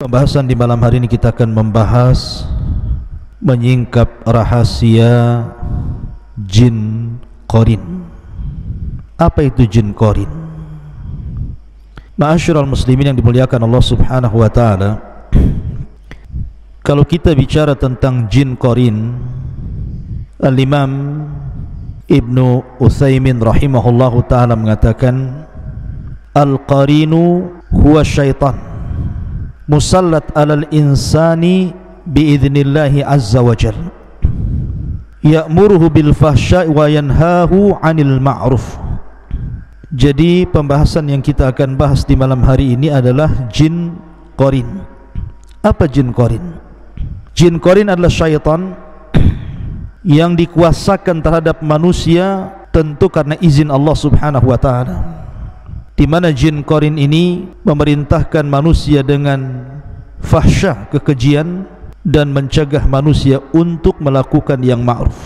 Pembahasan di malam hari ini kita akan membahas menyingkap rahasia jin qarin. Apa itu jin qarin? Ma'asyiral muslimin yang dimuliakan Allah Subhanahu wa taala, kalau kita bicara tentang jin qarin, Al-Imam Ibnu Utsaimin rahimahullahu taala mengatakan, al-qarinu huwa syaitan musallat alal insani biidhnillahi azza wa jal, ya'muruhu bil fahsya'i wa yanhahu 'anil ma'ruf. Jadi pembahasan yang kita akan bahas di malam hari ini adalah jin qarin. Apa jin qarin? Jin qarin adalah syaitan yang dikuasakan terhadap manusia, tentu karena izin Allah Subhanahu wa taala, di mana jin qarin ini memerintahkan manusia dengan fahsyah, kekejian, dan mencegah manusia untuk melakukan yang ma'ruf.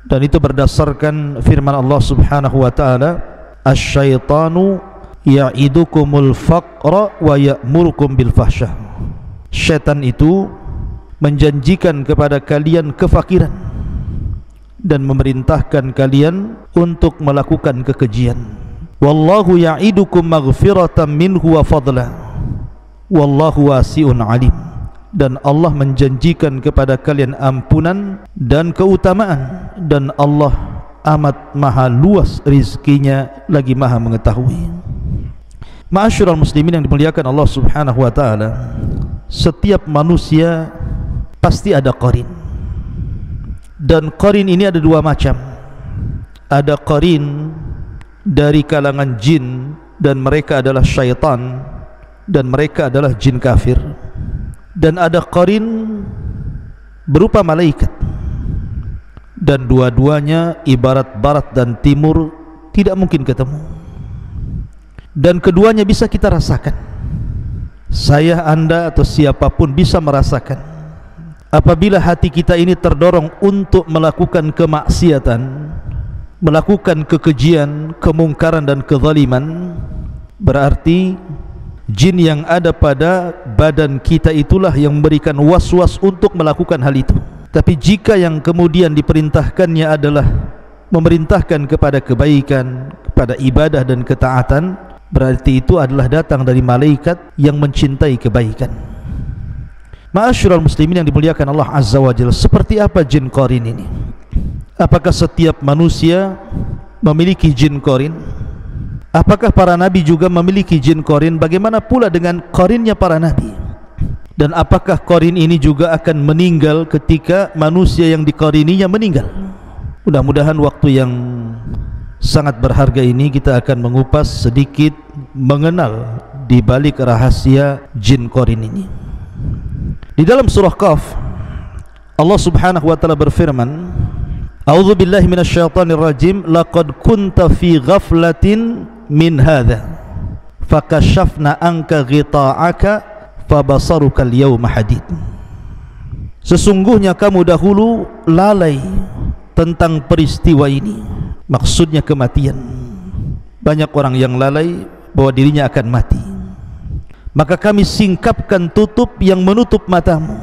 Dan itu berdasarkan firman Allah Subhanahu wa taala, asy-syaitanu ya'idukumul faqra wa ya'murukum bil fahsyah. Syaitan itu menjanjikan kepada kalian kefakiran dan memerintahkan kalian untuk melakukan kekejian. Wallahu ya'idukum maghfiratan minhu wa fadla wallahu wasi'un alim. Dan Allah menjanjikan kepada kalian ampunan dan keutamaan, dan Allah amat maha luas rizkinya lagi maha mengetahui. Ma'asyiral muslimin yang dimuliakan Allah Subhanahu wa taala, setiap manusia pasti ada qarin. Dan qarin ini ada dua macam. Ada qarin dari kalangan jin, dan mereka adalah syaitan, dan mereka adalah jin kafir. Dan ada qarin berupa malaikat, dan dua-duanya ibarat barat dan timur, tidak mungkin ketemu. Dan keduanya bisa kita rasakan. Saya, Anda, atau siapapun bisa merasakan apabila hati kita ini terdorong untuk melakukan kemaksiatan, melakukan kekejian, kemungkaran dan kezaliman, berarti jin yang ada pada badan kita itulah yang memberikan was-was untuk melakukan hal itu. Tapi jika yang kemudian diperintahkannya adalah memerintahkan kepada kebaikan, kepada ibadah dan ketaatan, berarti itu adalah datang dari malaikat yang mencintai kebaikan. Ma'asyiral muslimin yang dimuliakan Allah Azza wa Jalla, seperti apa jin qarin ini? Apakah setiap manusia memiliki jin qarin? Apakah para nabi juga memiliki jin qarin? Bagaimana pula dengan qarinnya para nabi? Dan apakah qarin ini juga akan meninggal ketika manusia yang diqarininya meninggal? Mudah-mudahan waktu yang sangat berharga ini kita akan mengupas sedikit, mengenal di balik rahasia jin qarin ini. Di dalam surah Qaf, Allah Subhanahu wa taala berfirman, a'udzu billahi minasyaitonir rajim, laqad kunta fi ghaflatin min hadza fakashafna anka ghita'aka fabasaruka al-yawma hadid. Sesungguhnya kamu dahulu lalai tentang peristiwa ini, maksudnya kematian. Banyak orang yang lalai bahwa dirinya akan mati, maka kami singkapkan tutup yang menutup matamu.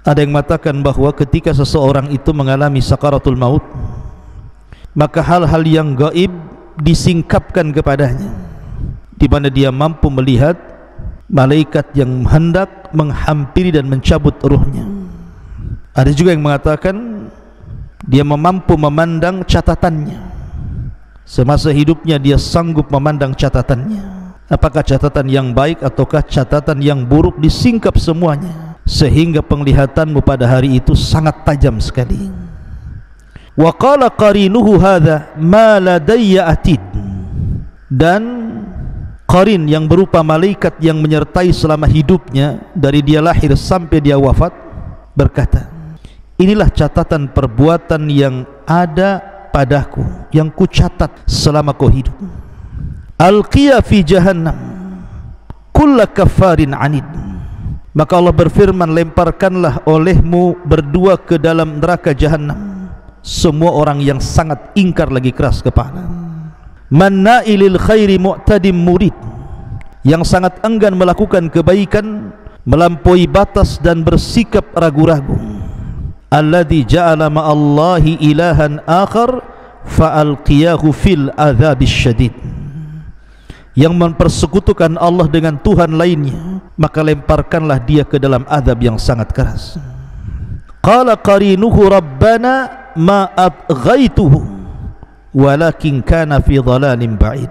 Ada yang mengatakan bahwa ketika seseorang itu mengalami sakaratul maut, maka hal-hal yang gaib disingkapkan kepadanya, di mana dia mampu melihat malaikat yang hendak menghampiri dan mencabut ruhnya. Ada juga yang mengatakan dia mampu memandang catatannya. Semasa hidupnya dia sanggup memandang catatannya, apakah catatan yang baik ataukah catatan yang buruk, disingkap semuanya, sehingga penglihatanmu pada hari itu sangat tajam sekali. Wa qala qarinuhu hadza ma ladayya atid. Dan qarin yang berupa malaikat yang menyertai selama hidupnya, dari dia lahir sampai dia wafat, berkata, inilah catatan perbuatan yang ada padaku, yang kucatat selama kau hidup. Alqiya fi jahannam kulla kafarin anid. Maka Allah berfirman, lemparkanlah olehmu berdua ke dalam neraka jahannam semua orang yang sangat ingkar lagi keras kepala. Manna'ilil khairi mu'tadim murid, yang sangat enggan melakukan kebaikan, melampaui batas dan bersikap ragu-ragu. Alladzi ja'ala ma'allahi ilahan akhar fa'alqiyahu fil adzabis syadid, yang mempersekutukan Allah dengan Tuhan lainnya, maka lemparkanlah dia ke dalam azab yang sangat keras. Qala qarinuhu rabbana ma adghaituhu walakin kana fi dhalalin ba'id.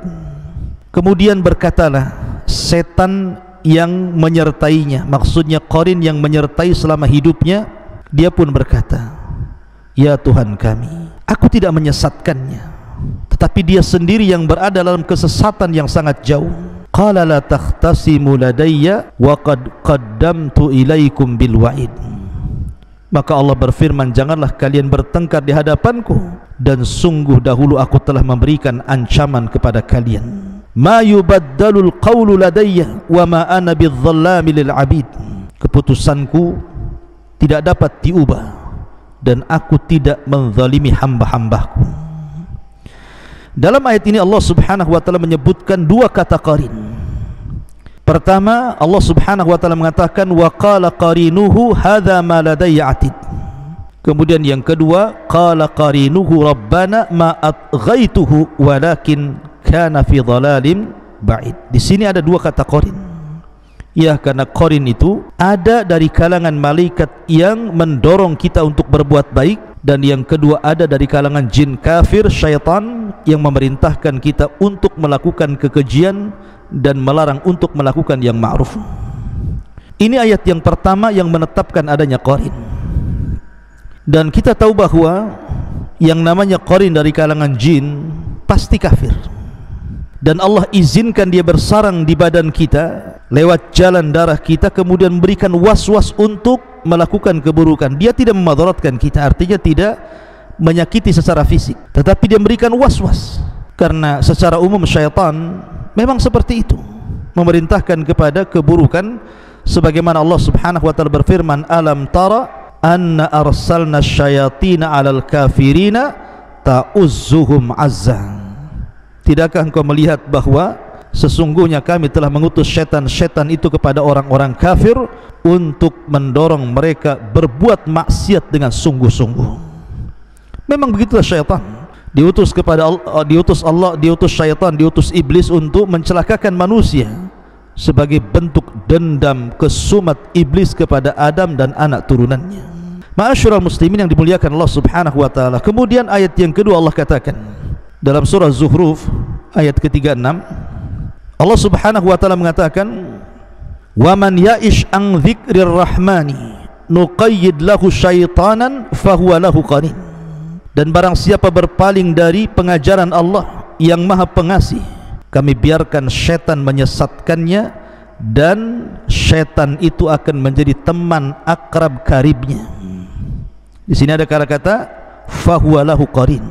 Kemudian berkatalah setan yang menyertainya, maksudnya qarin yang menyertai selama hidupnya, dia pun berkata, ya Tuhan kami, aku tidak menyesatkannya, tetapi dia sendiri yang berada dalam kesesatan yang sangat jauh. Qala la takhtasimu ladayya wa qad qaddamtu ilaikum bil wa'id. Maka Allah berfirman, janganlah kalian bertengkar di hadapanku, dan sungguh dahulu aku telah memberikan ancaman kepada kalian. Ma yubaddalul qawlu ladayya wa ma ana bidzallami lil abid. Keputusanku tidak dapat diubah dan aku tidak menzalimi hamba-hambaku. Dalam ayat ini Allah Subhanahu wa taala menyebutkan dua kata qarin. Pertama, Allah Subhanahu wa taala mengatakan wa qala qarinuhu hadza ma ladayya atid. Kemudian yang kedua, qala qarinuhu rabbana ma adghaituhu walakin kana fi dhalalin ba'id. Di sini ada dua kata qarin. Ya, karena qarin itu ada dari kalangan malaikat yang mendorong kita untuk berbuat baik, dan yang kedua ada dari kalangan jin kafir, syaitan, yang memerintahkan kita untuk melakukan kekejian dan melarang untuk melakukan yang ma'ruf. Ini ayat yang pertama yang menetapkan adanya qarin. Dan kita tahu bahwa yang namanya qarin dari kalangan jin pasti kafir, dan Allah izinkan dia bersarang di badan kita lewat jalan darah kita, kemudian memberikan was-was untuk melakukan keburukan. Dia tidak memadaratkan kita, artinya tidak menyakiti secara fisik, tetapi dia memberikan was-was. Karena secara umum syaitan memang seperti itu, memerintahkan kepada keburukan, sebagaimana Allah Subhanahu wa taala berfirman, alam tara anna arsalna syayatina 'alal kafirina ta'uzzuhum azza. Tidakkah engkau melihat bahwa sesungguhnya kami telah mengutus syaitan-syaitan itu kepada orang-orang kafir untuk mendorong mereka berbuat maksiat dengan sungguh-sungguh. Memang begitulah syaitan. Diutus kepada Allah, diutus syaitan, diutus iblis untuk mencelakakan manusia sebagai bentuk dendam kesumat iblis kepada Adam dan anak turunannya. Ma'asyiral muslimin yang dimuliakan Allah Subhanahu wa taala. Kemudian ayat yang kedua Allah katakan dalam surah Zuhruf ayat ke-36, Allah Subhanahu wa taala mengatakan, wa man ya'ish an dzikrir rahmani nuqayyid lahu syaitanan fahuwa lahu qarin. Dan barang siapa berpaling dari pengajaran Allah yang Maha Pengasih, kami biarkan syaitan menyesatkannya, dan syaitan itu akan menjadi teman akrab karibnya. Di sini ada kata-kata fahuwa lahu qarin.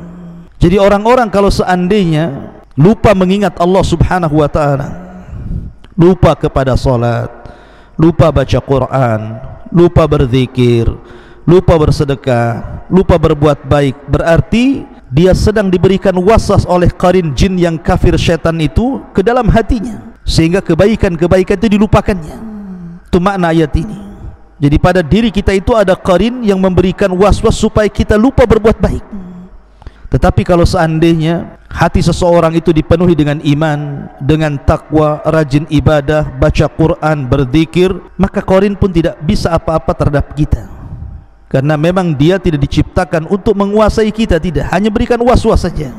Jadi orang-orang kalau seandainya lupa mengingat Allah Subhanahu wa taala, lupa kepada salat, lupa baca Quran, lupa berzikir, lupa bersedekah, lupa berbuat baik, berarti dia sedang diberikan waswas oleh qarin jin yang kafir syaitan itu ke dalam hatinya, sehingga kebaikan-kebaikan itu dilupakannya. Itu makna ayat ini. Jadi pada diri kita itu ada qarin yang memberikan waswas supaya kita lupa berbuat baik. Tetapi kalau seandainya hati seseorang itu dipenuhi dengan iman, dengan takwa, rajin ibadah, baca Quran, berzikir, maka qarin pun tidak bisa apa-apa terhadap kita. Karena memang dia tidak diciptakan untuk menguasai kita, tidak, hanya berikan was-was saja.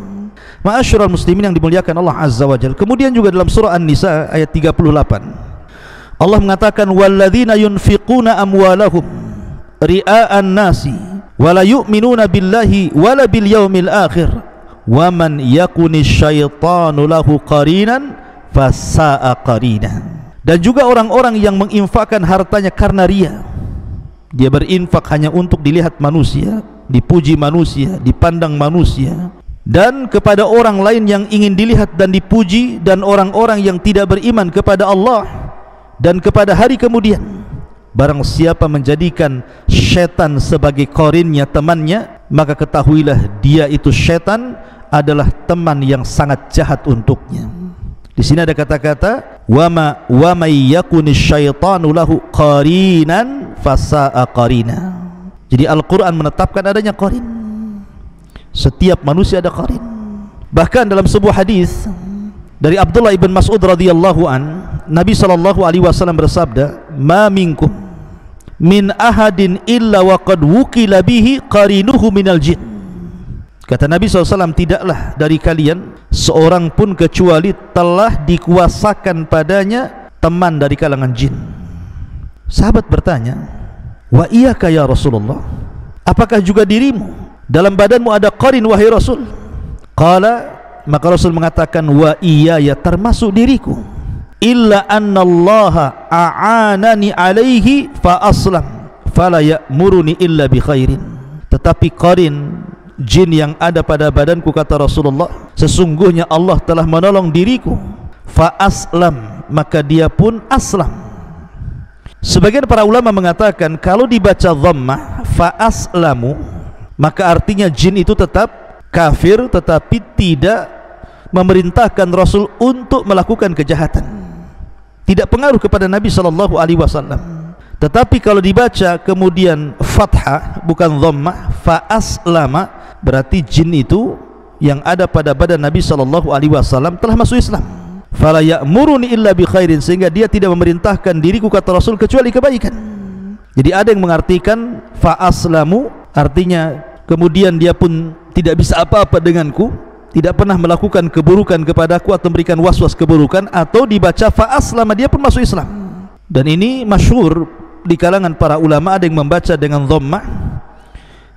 Ma'asyiral muslimin yang dimuliakan Allah Azza wa Jalla. Kemudian juga dalam surah An-Nisa ayat 38 Allah mengatakan, walladzina yunfiquna amwalahum ria'an nasi wala yu'minuna billahi wala bil yaumil akhir wa man yakuni syaitanu lahu qarinan fasa'a qarinan. Dan juga orang-orang yang menginfakkan hartanya karena ria. Dia berinfak hanya untuk dilihat manusia, dipuji manusia, dipandang manusia, dan kepada orang lain yang ingin dilihat dan dipuji, dan orang-orang yang tidak beriman kepada Allah dan kepada hari kemudian. Barang siapa menjadikan syaitan sebagai qarinnya, temannya, maka ketahuilah dia itu syaitan adalah teman yang sangat jahat untuknya. Di sini ada kata-kata wa may yakunish syaitanu lahu qarinan fasa'a qarina. Jadi Al-Quran menetapkan adanya qarin. Setiap manusia ada qarin. Bahkan dalam sebuah hadis dari Abdullah ibn Mas'ud radhiyallahu an, Nabi sallallahu alaihi wasallam bersabda, "Ma minkum min ahadin illa wa qad wukila bihi qarinuhu minal jin." Kata Nabi SAW, tidaklah dari kalian seorang pun kecuali telah dikuasakan padanya teman dari kalangan jin. Sahabat bertanya, "Wa iyaka ya Rasulullah, apakah juga dirimu dalam badanmu ada qarin wahai Rasul?" Qala, maka Rasul mengatakan, "Wa iyaya, termasuk diriku. Illa annallaha a'anani alaihi fa aslam fala ya'muruni illa bi khairin." Tetapi qarin jin yang ada pada badanku, kata Rasulullah, sesungguhnya Allah telah menolong diriku, fa aslam, maka dia pun aslam. Sebagian para ulama mengatakan kalau dibaca dhammah fa aslamu, maka artinya jin itu tetap kafir tetapi tidak memerintahkan Rasul untuk melakukan kejahatan, tidak pengaruh kepada Nabi sallallahu alaihi wasallam. Tetapi kalau dibaca kemudian fathah bukan dhammah, fa aslama, berarti jin itu yang ada pada badan Nabi sallallahu alaihi wasallam telah masuk Islam. Fala ya'muruni illa bi khairin, sehingga dia tidak memerintahkan diriku, kata Rasul, kecuali kebaikan. Jadi ada yang mengartikan fa aslamu artinya kemudian dia pun tidak bisa apa-apa denganku, tidak pernah melakukan keburukan kepadaku atau memberikan waswas keburukan, atau dibaca fa aslama, dia pun masuk Islam. Dan ini masyhur di kalangan para ulama, ada yang membaca dengan dhammah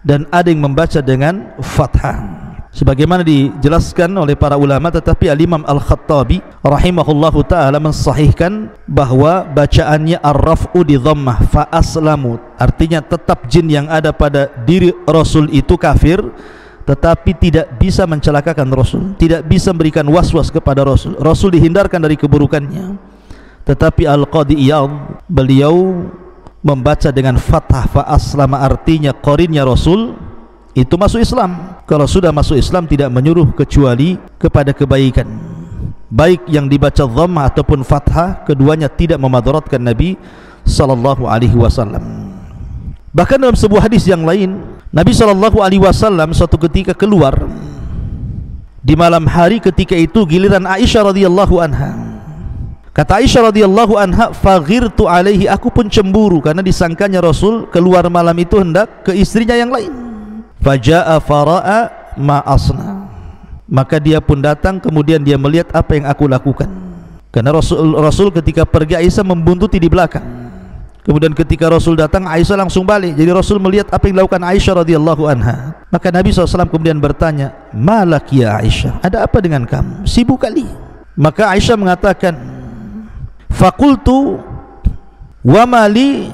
dan ada yang membaca dengan fathah sebagaimana dijelaskan oleh para ulama. Tetapi Al-Imam Al-Khattabi rahimahullahu ta'ala mensahihkan bahwa bacaannya ar-raf'u di dhammah fa aslamu, artinya tetap jin yang ada pada diri Rasul itu kafir tetapi tidak bisa mencelakakan Rasul, tidak bisa memberikan waswas kepada Rasul. Rasul dihindarkan dari keburukannya. Tetapi Al-Qadi Iyadh beliau membaca dengan fathah fa aslama, artinya qarinnya Rasul itu masuk Islam. Kalau sudah masuk Islam tidak menyuruh kecuali kepada kebaikan, baik yang dibaca dhammah ataupun fathah, keduanya tidak memadaratkan Nabi sallallahu alaihi wasallam. Bahkan dalam sebuah hadis yang lain, Nabi sallallahu alaihi wasallam suatu ketika keluar di malam hari, ketika itu giliran Aisyah radhiyallahu anha. Kata Aisyah radhiyallahu anha, faghirtu alaihi, aku pun cemburu karena disangkanya Rasul keluar malam itu hendak ke istrinya yang lain. Faja'a fara'a ma asna, maka dia pun datang kemudian dia melihat apa yang aku lakukan. Karena Rasul ketika pergi, Aisyah membuntuti di belakang. Kemudian ketika Rasul datang, Aisyah langsung balik. Jadi Rasul melihat apa yang dilakukan Aisyah radhiyallahu anha. Maka Nabi SAW kemudian bertanya, malak ya Aisyah, ada apa dengan kamu, sibuk kali? Maka Aisyah mengatakan, faqultu wa mali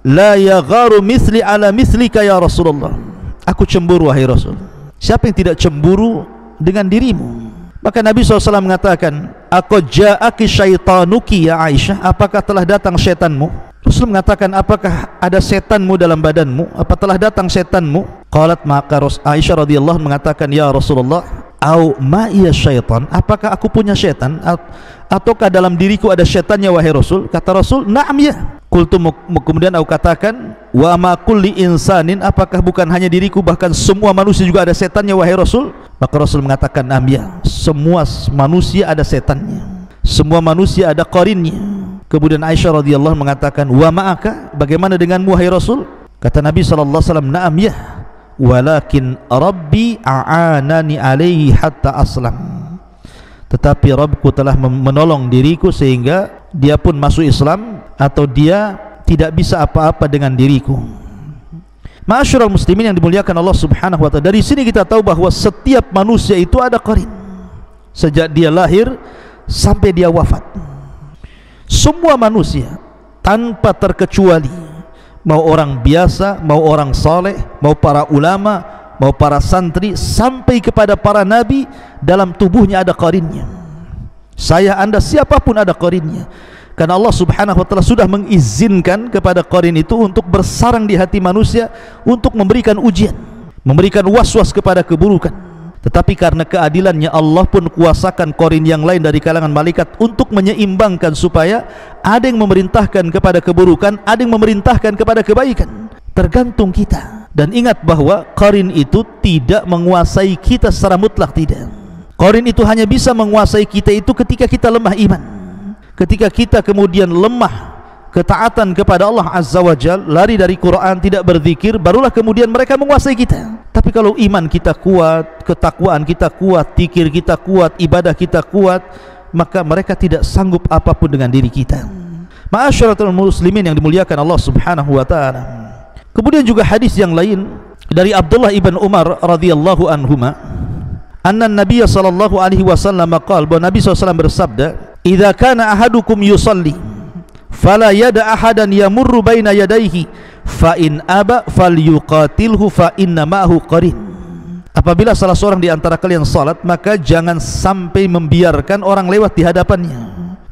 la yagharu mithli ala mithlika ya Rasulullah. Aku cemburu wahai Rasul. Siapa yang tidak cemburu dengan dirimu? Maka Nabi SAW mengatakan, aqad ja'aki syaitanuki ya Aisyah, apakah telah datang syaitanmu? Rasul mengatakan, apakah ada setanmu dalam badanmu? Apa telah datang setanmu? Qalat, maka Aisyah radhiyallahu mengatakan, ya Rasulullah, au ma iya syaitan, apakah aku punya syaitan ataukah dalam diriku ada syaitannya wahai Rasul? Kata Rasul, na'am ya. Qultu, kemudian aku katakan, wa ma kulli insanin, apakah bukan hanya diriku, bahkan semua manusia juga ada setannya wahai Rasul? Maka Rasul mengatakan, na'am ya, semua manusia ada setannya, semua manusia ada qarinnya. Kemudian Aisyah radhiyallahu mengatakan, wa ma'aka, bagaimana denganmu wahai Rasul? Kata Nabi sallallahu alaihi wasallam, na'am ya, walakin Rabbi a'anani alaihi hatta aslam, tetapi Rabbku telah menolong diriku sehingga dia pun masuk Islam, atau dia tidak bisa apa-apa dengan diriku. Ma'asyiral muslimin yang dimuliakan Allah Subhanahu wa ta'ala, dari sini kita tahu bahwa setiap manusia itu ada qarin sejak dia lahir sampai dia wafat. Semua manusia tanpa terkecuali, mau orang biasa, mau orang saleh, mau para ulama, mau para santri, sampai kepada para nabi, dalam tubuhnya ada qarinnya. Saya, anda, siapapun ada qarinnya. Karena Allah Subhanahu wa ta'ala sudah mengizinkan kepada qarin itu untuk bersarang di hati manusia, untuk memberikan ujian, memberikan waswas kepada keburukan. Tetapi karena keadilannya Allah pun kuasakan qarin yang lain dari kalangan malaikat untuk menyeimbangkan supaya ada yang memerintahkan kepada keburukan, ada yang memerintahkan kepada kebaikan. Tergantung kita. Dan ingat bahwa qarin itu tidak menguasai kita secara mutlak, tidak. Qarin itu hanya bisa menguasai kita itu ketika kita lemah iman. Ketika kita kemudian lemah ketaatan kepada Allah Azza wa Jal, lari dari Quran, tidak berzikir, barulah kemudian mereka menguasai kita. Tapi kalau iman kita kuat, ketakwaan kita kuat, zikir kita kuat, ibadah kita kuat, maka mereka tidak sanggup apapun dengan diri kita. Ma'asyaratul muslimin yang dimuliakan Allah Subhanahu wa taala. Kemudian juga hadis yang lain dari Abdullah ibn Umar radhiyallahu anhuma, anna Nabiy sallallahu alaihi wasallam qala, bahwa Nabi SAW bersabda, "Idza kana ahadukum yusalli fala yada ahadan yamurru baina yadayhi fa in aba falyuqatilhu fa inna ma'ahu qarin." Apabila salah seorang di antara kalian salat, maka jangan sampai membiarkan orang lewat di hadapannya,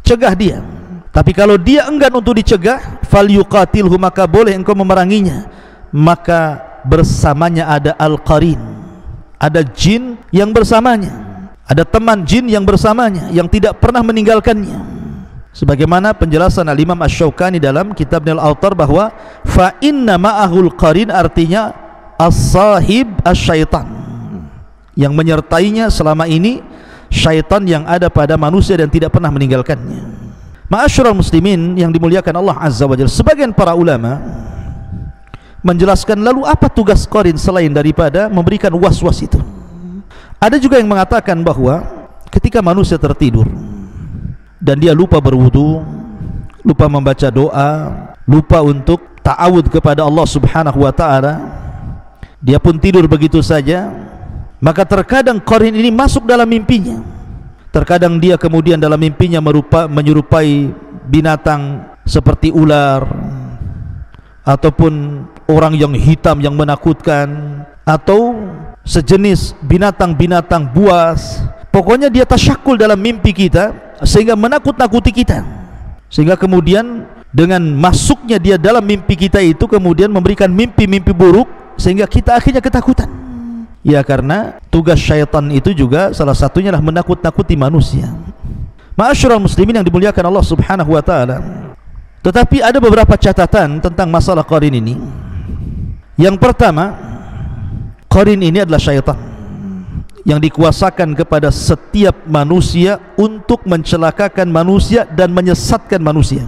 cegah dia. Tapi kalau dia enggan untuk dicegah, falyuqatilhu, maka boleh engkau memeranginya. Maka bersamanya ada al-qarin, ada jin yang bersamanya, ada teman jin yang bersamanya, yang tidak pernah meninggalkannya. Sebagaimana penjelasan Al-Imam Asy-Syaukani dalam kitab Al-Awtar bahwa fa inna ma'ahul qarin artinya as-sahib as-syaitan, yang menyertainya selama ini syaitan yang ada pada manusia dan tidak pernah meninggalkannya. Ma'asyiral muslimin yang dimuliakan Allah Azza wa Jalla, sebagian para ulama menjelaskan lalu apa tugas qarin selain daripada memberikan was-was itu. Ada juga yang mengatakan bahwa ketika manusia tertidur dan dia lupa berwudu, lupa membaca doa, lupa untuk ta'awud kepada Allah Subhanahu wa taala, dia pun tidur begitu saja, maka terkadang qarin ini masuk dalam mimpinya. Terkadang dia kemudian dalam mimpinya menyerupai binatang seperti ular, ataupun orang yang hitam yang menakutkan, atau sejenis binatang-binatang buas. Pokoknya dia tasyakul dalam mimpi kita sehingga menakut-nakuti kita, sehingga kemudian dengan masuknya dia dalam mimpi kita itu kemudian memberikan mimpi-mimpi buruk sehingga kita akhirnya ketakutan. Ya, karena tugas syaitan itu juga salah satunya adalah menakut-nakuti manusia. Ma'asyiral muslimin yang dimuliakan Allah Subhanahu wa taala. Tetapi ada beberapa catatan tentang masalah qarin ini. Yang pertama, qarin ini adalah syaitan yang dikuasakan kepada setiap manusia untuk mencelakakan manusia dan menyesatkan manusia.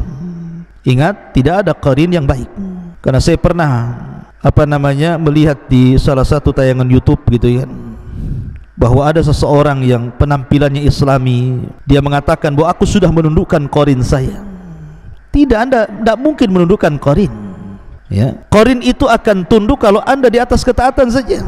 Ingat, tidak ada qarin yang baik. Karena saya pernah melihat di salah satu tayangan YouTube gitu ya, bahwa ada seseorang yang penampilannya Islami, dia mengatakan bahwa aku sudah menundukkan qarin saya. Tidak, Anda tidak mungkin menundukkan qarin. Ya, qarin itu akan tunduk kalau Anda di atas ketaatan saja.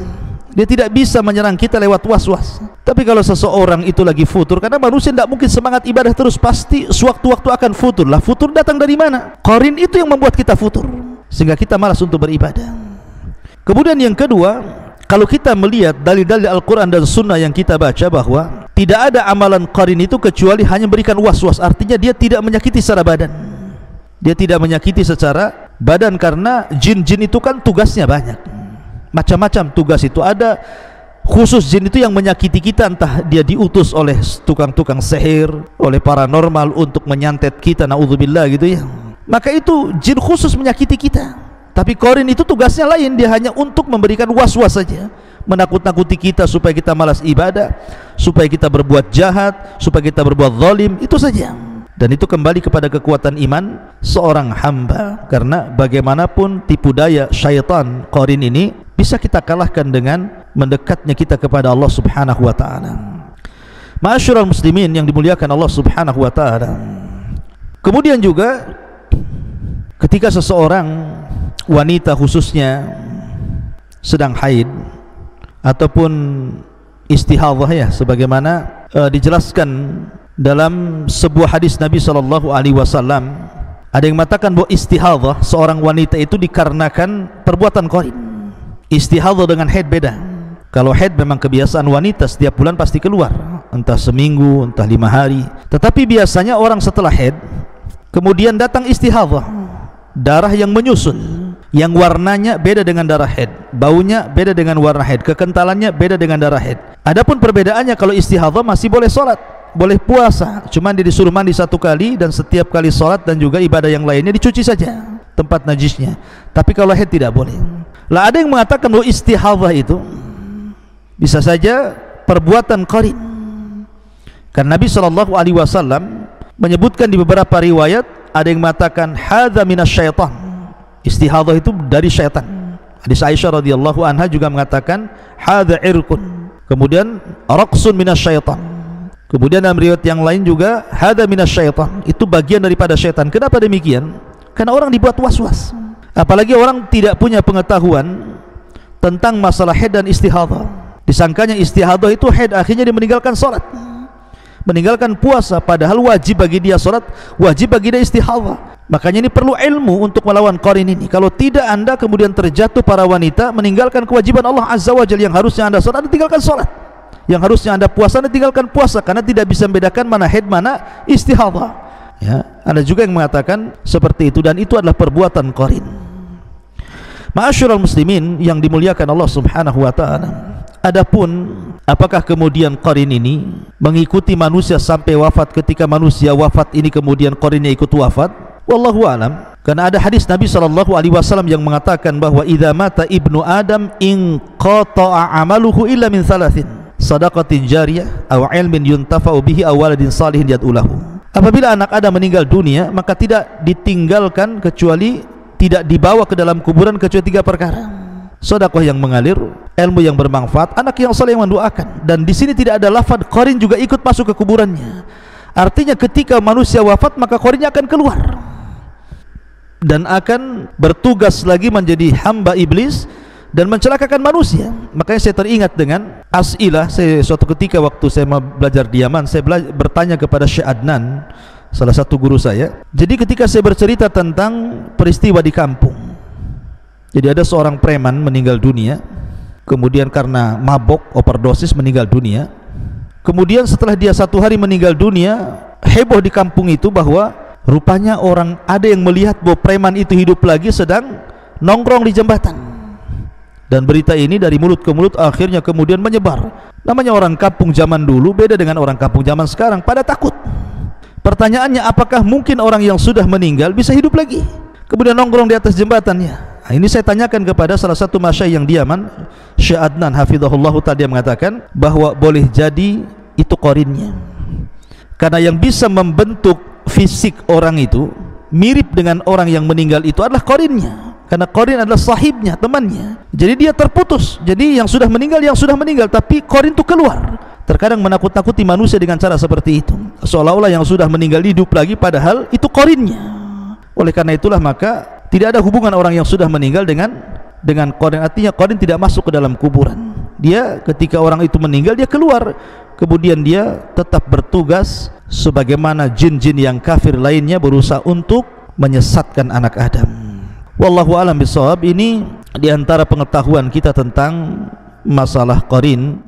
Dia tidak bisa menyerang kita lewat was-was. Tapi kalau seseorang itu lagi futur, karena manusia tidak mungkin semangat ibadah terus, pasti sewaktu-waktu akan futur. Lah, futur datang dari mana? Qarin itu yang membuat kita futur, sehingga kita malas untuk beribadah. Kemudian yang kedua, kalau kita melihat dalil-dalil Al-Quran dan Sunnah yang kita baca, bahwa tidak ada amalan qarin itu kecuali hanya berikan was-was. Artinya dia tidak menyakiti secara badan, dia tidak menyakiti secara badan, karena jin-jin itu kan tugasnya banyak, macam-macam tugas itu ada. Khusus jin itu yang menyakiti kita, entah dia diutus oleh tukang-tukang sihir, oleh paranormal untuk menyantet kita, naudzubillah gitu ya, maka itu jin khusus menyakiti kita. Tapi qarin itu tugasnya lain, dia hanya untuk memberikan was-was saja, menakut-nakuti kita supaya kita malas ibadah, supaya kita berbuat jahat, supaya kita berbuat zalim, itu saja. Dan itu kembali kepada kekuatan iman seorang hamba, karena bagaimanapun tipu daya syaitan, qarin ini bisa kita kalahkan dengan mendekatnya kita kepada Allah Subhanahu wa taala. Ma'asyiral muslimin yang dimuliakan Allah Subhanahu wa taala. Kemudian juga ketika seseorang wanita khususnya sedang haid ataupun istihadhah, ya, sebagaimana dijelaskan dalam sebuah hadis Nabi sallallahu alaihi wasallam, ada yang mengatakan bahwa istihadhah seorang wanita itu dikarenakan perbuatan qarin. Istihadhah dengan haid beda. Kalau haid memang kebiasaan wanita, setiap bulan pasti keluar, entah seminggu, entah 5 hari. Tetapi biasanya orang setelah haid kemudian datang istihadhah, darah yang menyusul. yang warnanya beda dengan darah haid, baunya beda dengan warna haid, kekentalannya beda dengan darah haid. Adapun perbedaannya, kalau istihadhah masih boleh sholat, boleh puasa, cuman dia disuruh mandi 1 kali, dan setiap kali sholat dan juga ibadah yang lainnya dicuci saja tempat najisnya. Tapi kalau haid tidak boleh. Lah ada yang mengatakan bahwa istihadhah itu bisa saja perbuatan qarin, karena Nabi SAW menyebutkan di beberapa riwayat, ada yang mengatakan hadza minasyaitan, istihadhah itu dari syaitan. Hadis Aisyah radhiyallahu anha juga mengatakan hadza irqun, kemudian raqsun minasyaitan. Kemudian dalam riwayat yang lain juga hadza minasyaitan, itu bagian daripada syaitan. Kenapa demikian? Karena orang dibuat was-was, apalagi orang tidak punya pengetahuan tentang masalah haid dan istihadhah. Disangkanya istihadhah itu haid, akhirnya dia meninggalkan salat, meninggalkan puasa, padahal wajib bagi dia salat, wajib bagi dia istihadhah. Makanya ini perlu ilmu untuk melawan qarin ini. Kalau tidak, anda kemudian terjatuh para wanita meninggalkan kewajiban Allah Azza wa Jalla. Yang harusnya anda salat, anda tinggalkan salat. Yang harusnya anda puasa, anda tinggalkan puasa, karena tidak bisa membedakan mana haid mana istihadhah. Ya, ada juga yang mengatakan seperti itu, dan itu adalah perbuatan qarin. Ma'asyiral muslimin yang dimuliakan Allah Subhanahu wa taala. Adapun apakah kemudian qarin ini mengikuti manusia sampai wafat, ketika manusia wafat ini kemudian qarinnya ikut wafat? Wallahu alam. Karena ada hadis Nabi SAW yang mengatakan bahwa idza mata ibnu Adam in qata'a amaluhu illa min thalathin, sadaqatin jariyah aw ilmin yuntafa'u bihi aw waladin salihin yad'u lahu. Apabila anak Adam meninggal dunia, maka tidak ditinggalkan kecuali, tidak dibawa ke dalam kuburan kecuali 3 perkara: sedekah yang mengalir, ilmu yang bermanfaat, anak yang saleh yang mendoakan. Dan di sini tidak ada lafaz qarin juga ikut masuk ke kuburannya. Artinya ketika manusia wafat, maka qarinnya akan keluar dan akan bertugas lagi menjadi hamba iblis dan mencelakakan manusia. Makanya saya teringat dengan as'ilah. Saya suatu ketika waktu saya belajar di Yaman, saya bertanya kepada Syekh Adnan, salah satu guru saya. Jadi ketika saya bercerita tentang peristiwa di kampung, jadi ada seorang preman meninggal dunia, kemudian karena mabok overdosis meninggal dunia. Kemudian setelah dia 1 hari meninggal dunia, heboh di kampung itu bahwa rupanya orang ada yang melihat bahwa preman itu hidup lagi, sedang nongkrong di jembatan. Dan berita ini dari mulut ke mulut akhirnya kemudian menyebar. Namanya orang kampung zaman dulu beda dengan orang kampung zaman sekarang, pada takut. Pertanyaannya, apakah mungkin orang yang sudah meninggal bisa hidup lagi kemudian nongkrong di atas jembatannya? Nah, ini saya tanyakan kepada salah satu masyayikh yang di Yaman, Syekh Adnan hafizahullah tadi, yang mengatakan bahwa boleh jadi itu qarinnya. Karena yang bisa membentuk fisik orang itu mirip dengan orang yang meninggal itu adalah qarinnya. Karena qarin adalah sahibnya, temannya. Jadi dia terputus. Jadi yang sudah meninggal, tapi qarin itu keluar. Terkadang menakut-nakuti manusia dengan cara seperti itu, seolah-olah yang sudah meninggal hidup lagi, padahal itu qarinnya. Oleh karena itulah maka tidak ada hubungan orang yang sudah meninggal dengan qarin. Artinya qarin tidak masuk ke dalam kuburan. Dia ketika orang itu meninggal, dia keluar, kemudian dia tetap bertugas sebagaimana jin-jin yang kafir lainnya berusaha untuk menyesatkan anak Adam. Wallahu a'lam bishawab. Ini diantara pengetahuan kita tentang masalah qarin.